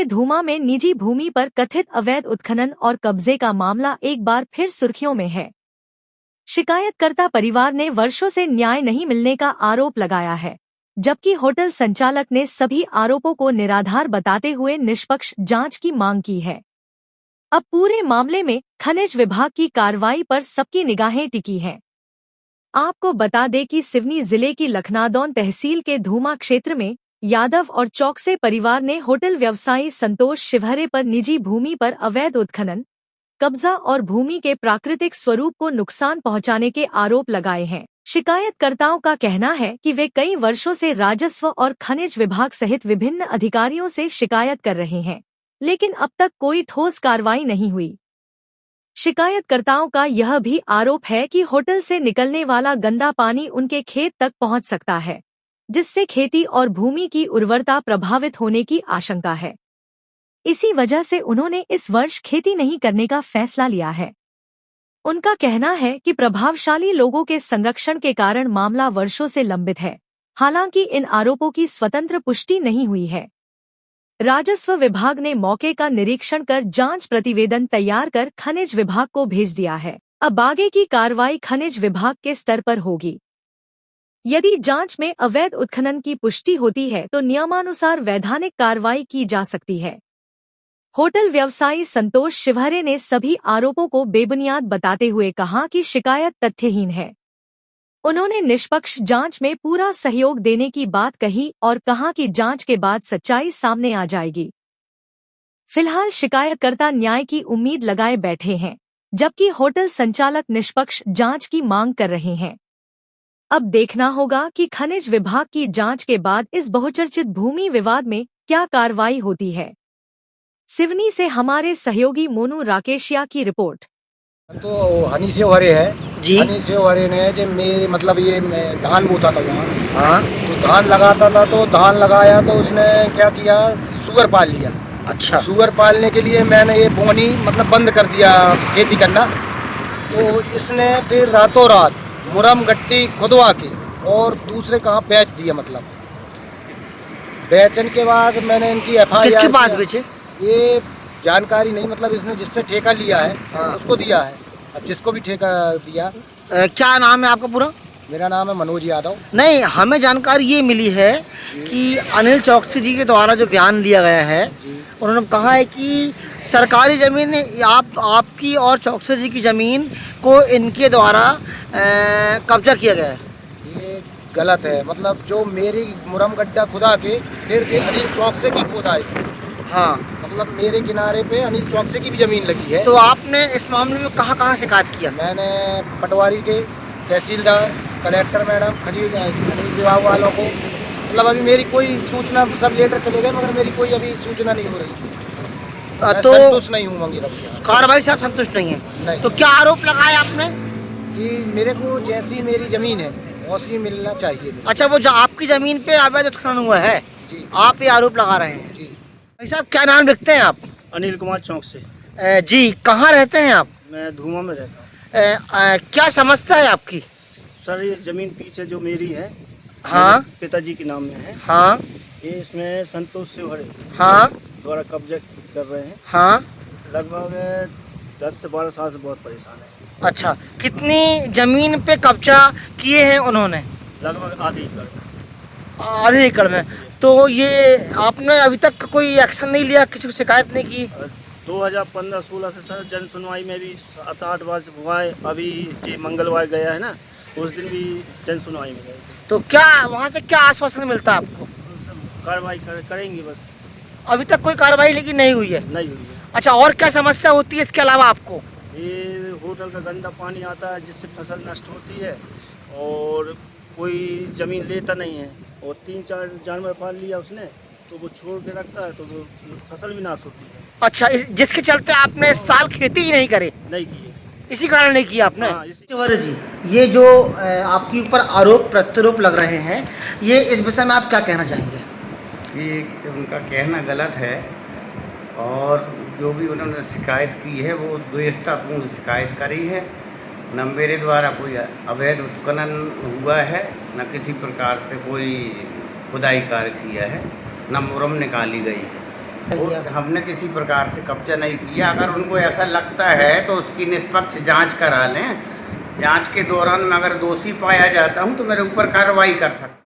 के धूमा में निजी भूमि पर कथित अवैध उत्खनन और कब्जे का मामला एक बार फिर सुर्खियों में है। शिकायतकर्ता परिवार ने वर्षों से न्याय नहीं मिलने का आरोप लगाया है, जबकि होटल संचालक ने सभी आरोपों को निराधार बताते हुए निष्पक्ष जांच की मांग की है। अब पूरे मामले में खनिज विभाग की कार्रवाई पर सबकी निगाहें टिकी हैं। आपको बता दें कि सिवनी जिले की लखनादौन तहसील के धूमा क्षेत्र में यादव और चौकसे परिवार ने होटल व्यवसायी संतोष शिवहरे पर निजी भूमि पर अवैध उत्खनन, कब्जा और भूमि के प्राकृतिक स्वरूप को नुकसान पहुंचाने के आरोप लगाए हैं। शिकायतकर्ताओं का कहना है कि वे कई वर्षों से राजस्व और खनिज विभाग सहित विभिन्न अधिकारियों से शिकायत कर रहे हैं, लेकिन अब तक कोई ठोस कार्रवाई नहीं हुई। शिकायतकर्ताओं का यह भी आरोप है कि होटल से निकलने वाला गंदा पानी उनके खेत तक पहुंच सकता है, जिससे खेती और भूमि की उर्वरता प्रभावित होने की आशंका है। इसी वजह से उन्होंने इस वर्ष खेती नहीं करने का फैसला लिया है। उनका कहना है कि प्रभावशाली लोगों के संरक्षण के कारण मामला वर्षों से लंबित है। हालांकि इन आरोपों की स्वतंत्र पुष्टि नहीं हुई है। राजस्व विभाग ने मौके का निरीक्षण कर जांच प्रतिवेदन तैयार कर खनिज विभाग को भेज दिया है। अब आगे की कार्रवाई खनिज विभाग के स्तर पर होगी। यदि जांच में अवैध उत्खनन की पुष्टि होती है तो नियमानुसार वैधानिक कार्रवाई की जा सकती है। होटल व्यवसायी संतोष शिवहरे ने सभी आरोपों को बेबुनियाद बताते हुए कहा कि शिकायत तथ्यहीन है। उन्होंने निष्पक्ष जांच में पूरा सहयोग देने की बात कही और कहा कि जांच के बाद सच्चाई सामने आ जाएगी। फिलहाल शिकायतकर्ता न्याय की उम्मीद लगाए बैठे हैं, जबकि होटल संचालक निष्पक्ष जांच की मांग कर रहे हैं। अब देखना होगा कि खनिज विभाग की जांच के बाद इस बहुचर्चित भूमि विवाद में क्या कार्रवाई होती है। सिवनी से हमारे सहयोगी मोनू राकेशिया की रिपोर्ट। तो हनी शिवहरे है जी। हनी शिवहरे ने जो मेरे मतलब ये धान बोता था वहाँ, हाँ, तो धान लगाता था, तो धान लगाया तो उसने क्या किया, सुअर पाल लिया। अच्छा। सुअर पालने के लिए मैंने ये बोनी मतलब बंद कर दिया खेती करना। तो इसने फिर रातों रात मुरम गट्टी खुदवा के और दूसरे कहाँ बेच दिया। मतलब बेचने के बाद मैंने इनकी FIR किसके पास बेचे ये जानकारी नहीं, मतलब इसने जिससे ठेका लिया है, हाँ, उसको दिया है। अब जिसको भी ठेका दिया। क्या नाम है आपका पूरा? मेरा नाम है मनोज यादव। नहीं, हमें जानकारी ये मिली है कि अनिल चौकसी जी के द्वारा जो बयान लिया गया है, उन्होंने कहा है कि सरकारी ज़मीन आपकी और चौकसी जी की ज़मीन को इनके द्वारा कब्जा किया गया है। ये गलत है। मतलब जो मेरी मुरम गड्ढा खुदा के फिर अनिल चौकसी की खोदा है। हाँ, मतलब मेरे किनारे पे अनिल चौकसी की भी ज़मीन लगी है। तो आपने इस मामले में कहाँ शिकायत किया? मैंने पटवारी के, तहसीलदार, कलेक्टर मैडम, खनिज विभाग वालों को, मतलब अभी मेरी कोई सूचना, सब लेटर चले गए मगर मेरी कोई अभी सूचना नहीं हो रही। तो संतुष्ट नहीं हूँ मंगी कार्रवाई से आप संतुष्ट नहीं है? नहीं। तो क्या आरोप लगाया आपने? कि मेरे को जैसी मेरी ज़मीन है वैसी मिलना चाहिए। अच्छा, वो जो आपकी ज़मीन पे अवैध उत्खनन हुआ है, जी, आप ये आरोप लगा रहे हैं? जी। भाई साहब, क्या नाम लिखते हैं आप? अनिल कुमार चौक से। जी, कहाँ रहते हैं आप? मैं धूमा में रहता हूँ। क्या समस्या है आपकी? सर, ये ज़मीन पीछे जो मेरी है, हाँ, पिताजी के नाम में है। हाँ, ये इसमें संतोष शिवहरे, हाँ, द्वारा कब्जा कर रहे हैं। हाँ, लगभग 10 से 12 साल से बहुत परेशान है। अच्छा, कितनी ज़मीन पे कब्जा किए हैं उन्होंने? लगभग आधे एकड़ में। तो ये आपने अभी तक कोई एक्शन नहीं लिया, किसी को शिकायत नहीं की? 2015-16 से सर जन सुनवाई में भी 7-8 बार हुआ है। अभी ये मंगलवार गया है ना, उस दिन भी जन सुनवाई में गए। तो क्या वहाँ से क्या आश्वासन मिलता है आपको? कार्रवाई करेंगे बस। अभी तक कोई कार्रवाई लेकिन नहीं हुई है? नहीं हुई है। अच्छा, और क्या समस्या होती है इसके अलावा आपको? ये होटल का गंदा पानी आता है जिससे फसल नष्ट होती है और कोई ज़मीन लेता नहीं है, और 3-4 जानवर पाल लिया उसने तो वो छोड़ के रखता है तो वो फसल भी नाश होती है। अच्छा, जिसके चलते आपने इस साल खेती ही नहीं की है? इसी कारण नहीं किया आपने? हाँ, शिवहरे जी, ये जो आपके ऊपर आरोप प्रत्यारोप लग रहे हैं, ये इस विषय में आप क्या कहना चाहेंगे? ये उनका कहना गलत है, और जो भी उन्होंने शिकायत की है वो द्वेषतापूर्ण शिकायत करी है। न मेरे द्वारा कोई अवैध उत्खनन हुआ है, न किसी प्रकार से कोई खुदाई कार्य किया है, न मुरम निकाली गई है। हमने किसी प्रकार से कब्जा नहीं किया। अगर उनको ऐसा लगता है तो उसकी निष्पक्ष जांच करा लें। जांच के दौरान मैं अगर दोषी पाया जाता हूं तो मेरे ऊपर कार्रवाई कर सकता हूं।